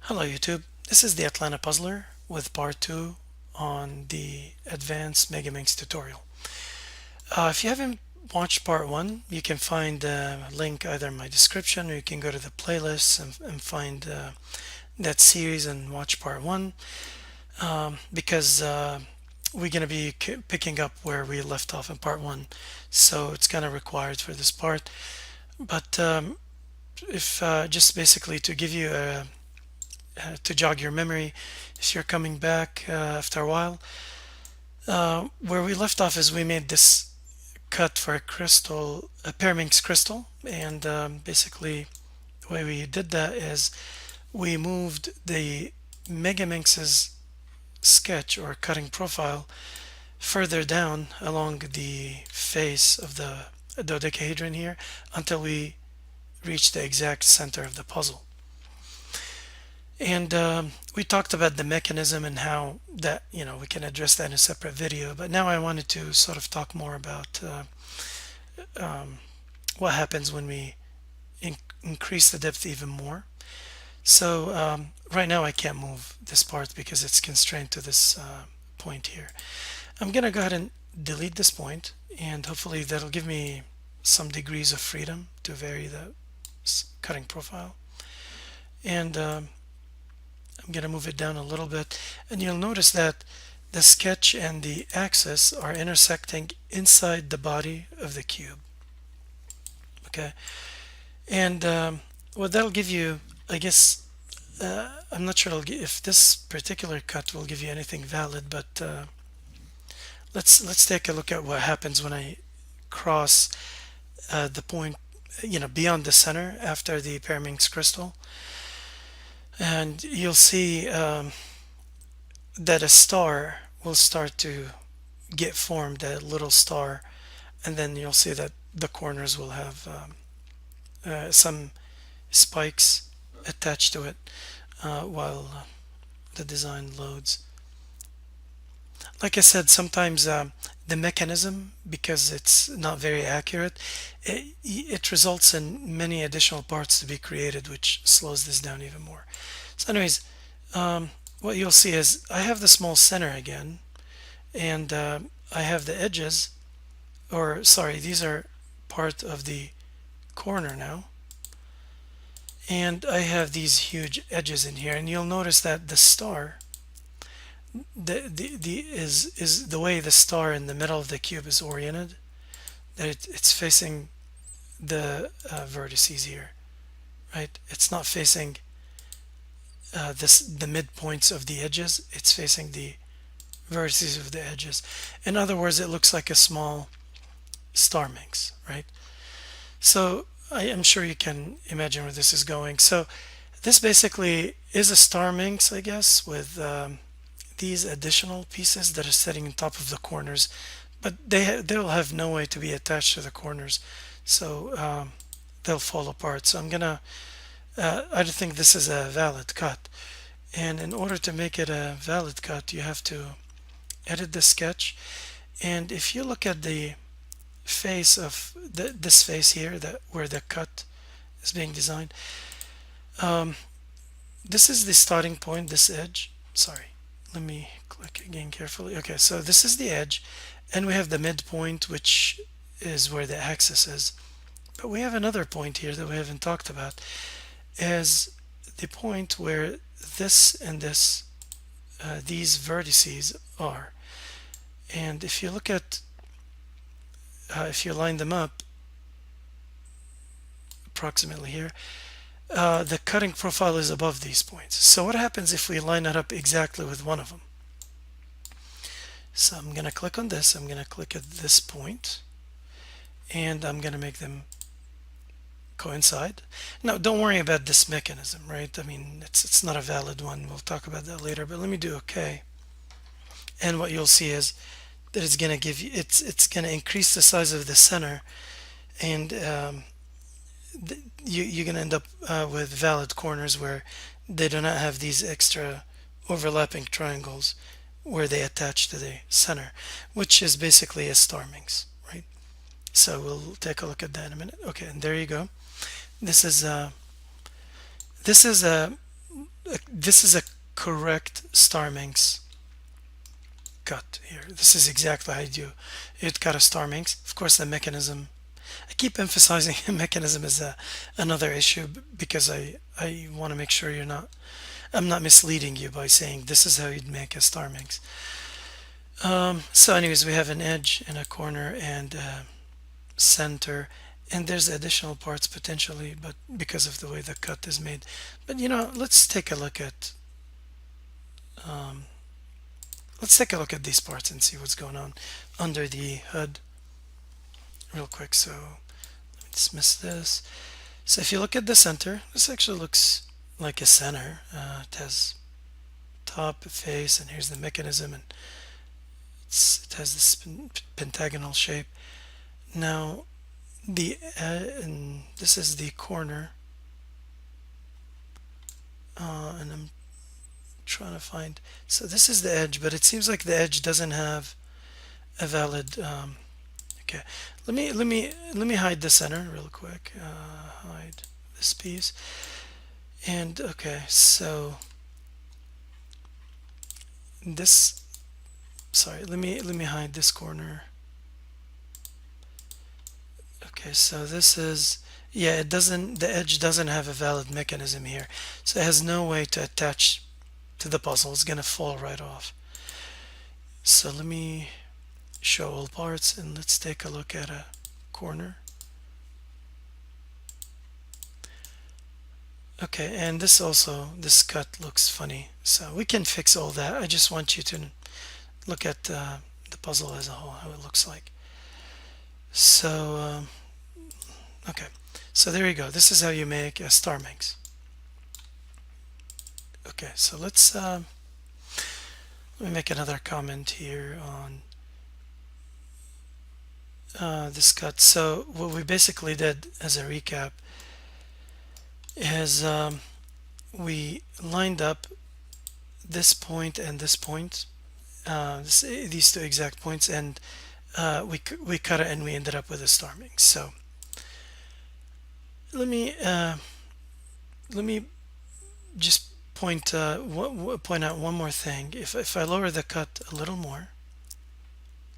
Hello YouTube, this is the Atlanta Puzzler with part 2 on the advanced Megaminx tutorial. If you haven't watched part 1, you can find a link either in my description, or you can go to the playlist and find that series and watch part 1, because we're going to be picking up where we left off in part 1, so it's kind of required for this part. But if just basically to give you to jog your memory, if you're coming back after a while, where we left off is we made this cut for a crystal, a Pyraminx crystal, and basically the way we did that is we moved the Megaminx's sketch or cutting profile further down along the face of the dodecahedron here until we reach the exact center of the puzzle. And we talked about the mechanism and how that, we can address that in a separate video. But now I wanted to sort of talk more about what happens when we increase the depth even more. So right now I can't move this part because it's constrained to this point here. I'm going to go ahead and delete this point, and hopefully that'll give me some degrees of freedom to vary the cutting profile. And I'm going to move it down a little bit, and you'll notice that the sketch and the axis are intersecting inside the body of the cube. Okay, and what that'll give you, I guess, I'm not sure if this particular cut will give you anything valid, but let's take a look at what happens when I cross the point, beyond the center after the Pyraminx crystal. And you'll see that a star will start to get formed, a little star, and then you'll see that the corners will have some spikes attached to it while the design loads. Like I said, sometimes the mechanism, because it's not very accurate, it results in many additional parts to be created, which slows this down even more. So anyways, what you'll see is I have the small center again, and I have the edges, or sorry, these are part of the corner now, and I have these huge edges in here, and you'll notice that the star is the way the star in the middle of the cube is oriented, that it's facing the vertices here, right? It's not facing the midpoints of the edges, it's facing the vertices of the edges. In other words, it looks like a small Starminx, right? So I am sure you can imagine where this is going. So this basically is a Starminx, I guess, with these additional pieces that are sitting on top of the corners, but they'll have no way to be attached to the corners, so they'll fall apart. So I'm gonna I don't think this is a valid cut, and in order to make it a valid cut you have to edit the sketch. And if you look at the face of this face here, where the cut is being designed, this is the starting point, this edge. Sorry, let me click again carefully. Okay, so this is the edge, and we have the midpoint, which is where the axis is. But we have another point here that we haven't talked about, is the point where this and this, these vertices are. And if you look at, if you line them up approximately here, the cutting profile is above these points. So what happens if we line it up exactly with one of them? So I'm going to click on this, I'm going to click at this point, and I'm going to make them coincide. Now don't worry about this mechanism, right? I mean, it's not a valid one. We'll talk about that later, but let me do OK. And what you'll see is that it's going to give you, it's going to increase the size of the center, and you're going to end up with valid corners where they do not have these extra overlapping triangles where they attach to the center, which is basically a Starminx, right? So we'll take a look at that in a minute. Okay, and there you go. This is a this is a correct Starminx cut here. This is exactly how you do. It got a Starminx. Of course, the mechanism. I keep emphasizing mechanism is another issue because I want to make sure I'm not misleading you by saying this is how you'd make a Starminx. So anyways, we have an edge and a corner and center, and there's additional parts potentially, but because of the way the cut is made. But let's take a look at these parts and see what's going on under the hood real quick. So let me dismiss this. So if you look at the center, this actually looks like a center. It has top, face, and here's the mechanism, and it has this pentagonal shape. Now and this is the corner, and I'm trying to find, so this is the edge, but it seems like the edge doesn't have a valid okay, let me hide the center real quick. Hide this piece, and okay, so this, sorry, let me hide this corner. Okay, so this is, yeah, the edge doesn't have a valid mechanism here, so it has no way to attach to the puzzle. It's gonna fall right off. So let me show all parts, and let's take a look at a corner. Okay, and this cut looks funny, so we can fix all that. I just want you to look at the puzzle as a whole, how it looks like. So okay, so there you go. This is how you make a Starminx. Okay, so let me make another comment here on this cut. So what we basically did as a recap is we lined up this point and this point, these two exact points, and we cut it and we ended up with a Starminx. So let me just point out one more thing. If I lower the cut a little more,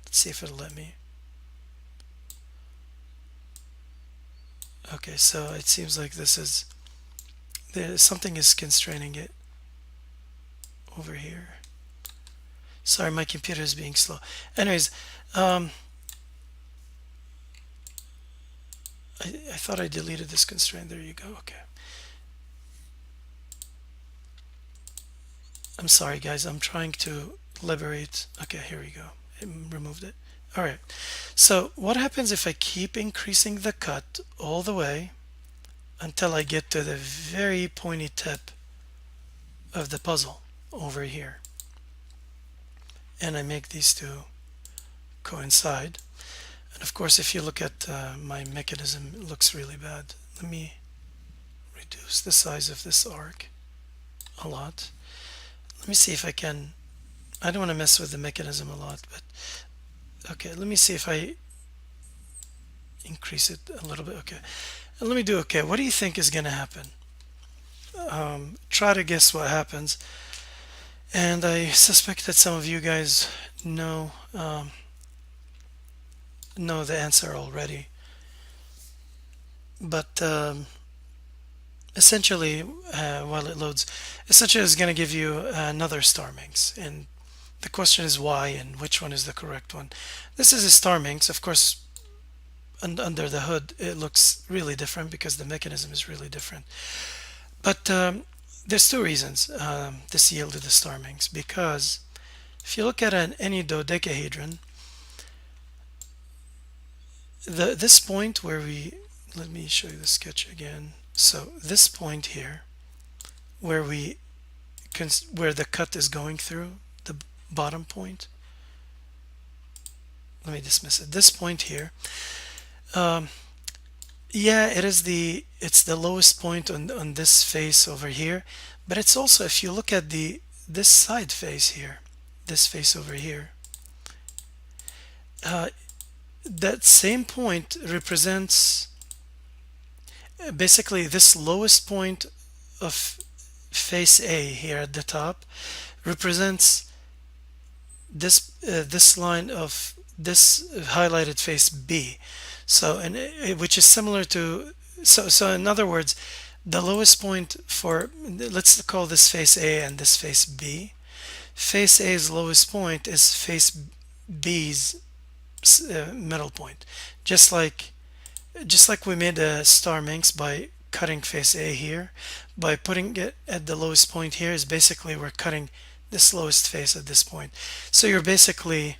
let's see if it'll let me. Okay, so it seems like something is constraining it over here. Sorry, my computer is being slow. Anyways, I thought I deleted this constraint. There you go. Okay. I'm sorry, guys. I'm trying to liberate. Okay, here we go. It removed it. All right. So what happens if I keep increasing the cut all the way until I get to the very pointy tip of the puzzle over here, and I make these two coincide? And of course, if you look at my mechanism, it looks really bad. Let me reduce the size of this arc a lot. Let me see if I can. I don't want to mess with the mechanism a lot, but okay, let me see if I increase it a little bit. Okay, and let me do, okay, what do you think is going to happen? Try to guess what happens. And I suspect that some of you guys know the answer already. But essentially, while it loads, essentially it's going to give you another Starminx. And the question is why and which one is the correct one. This is a Starminx. Of course, under the hood, it looks really different because the mechanism is really different. But there's two reasons this yielded the Starminx. Because if you look at any dodecahedron, this point where let me show you the sketch again. So this point here, where where the cut is going through, the bottom point. Let me dismiss it. This point here, yeah, it's the lowest point on this face over here, but it's also, if you look at this side face here, this face over here, that same point represents basically this lowest point of face A here at the top represents this line of this highlighted face B. So, and which is similar to, so in other words, the lowest point for, let's call this face A and this face B. Face A's lowest point is face B's middle point. Just like we made a Starminx by cutting face A here, by putting it at the lowest point here is basically we're cutting this lowest face at this point. So you're basically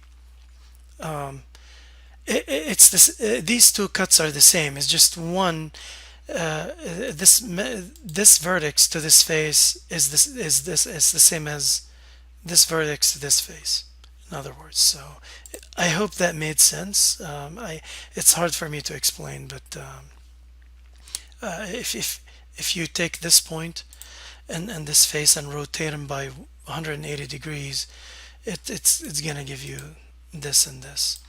it's this these two cuts are the same. It's just one this vertex to this face is the same as this vertex to this face, in other words. So I hope that made sense. It's hard for me to explain, but if you take this point and this face and rotate them by 180 degrees, it's gonna give you this and this.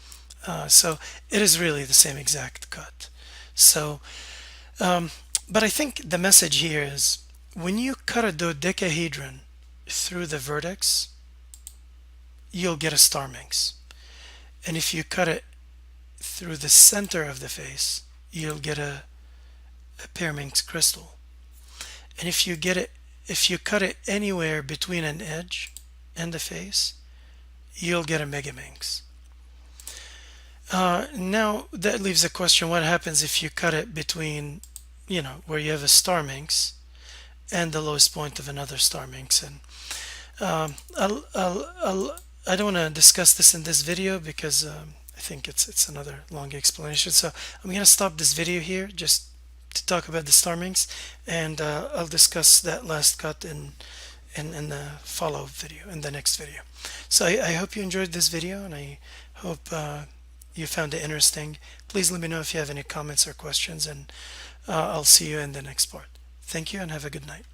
So it is really the same exact cut. So but I think the message here is when you cut a dodecahedron through the vertex, you'll get a Starminx. And if you cut it through the center of the face, you'll get a Pyraminx Crystal. And if you cut it anywhere between an edge and the face, you'll get a Megaminx. Now that leaves a question: what happens if you cut it between, where you have a Starminx and the lowest point of another Starminx? And I don't want to discuss this in this video because I think it's another long explanation. So I'm going to stop this video here just to talk about the Starminx, and I'll discuss that last cut in the follow-up video, in the next video. So I hope you enjoyed this video, and I hope you found it interesting. Please let me know if you have any comments or questions, and I'll see you in the next part. Thank you and have a good night.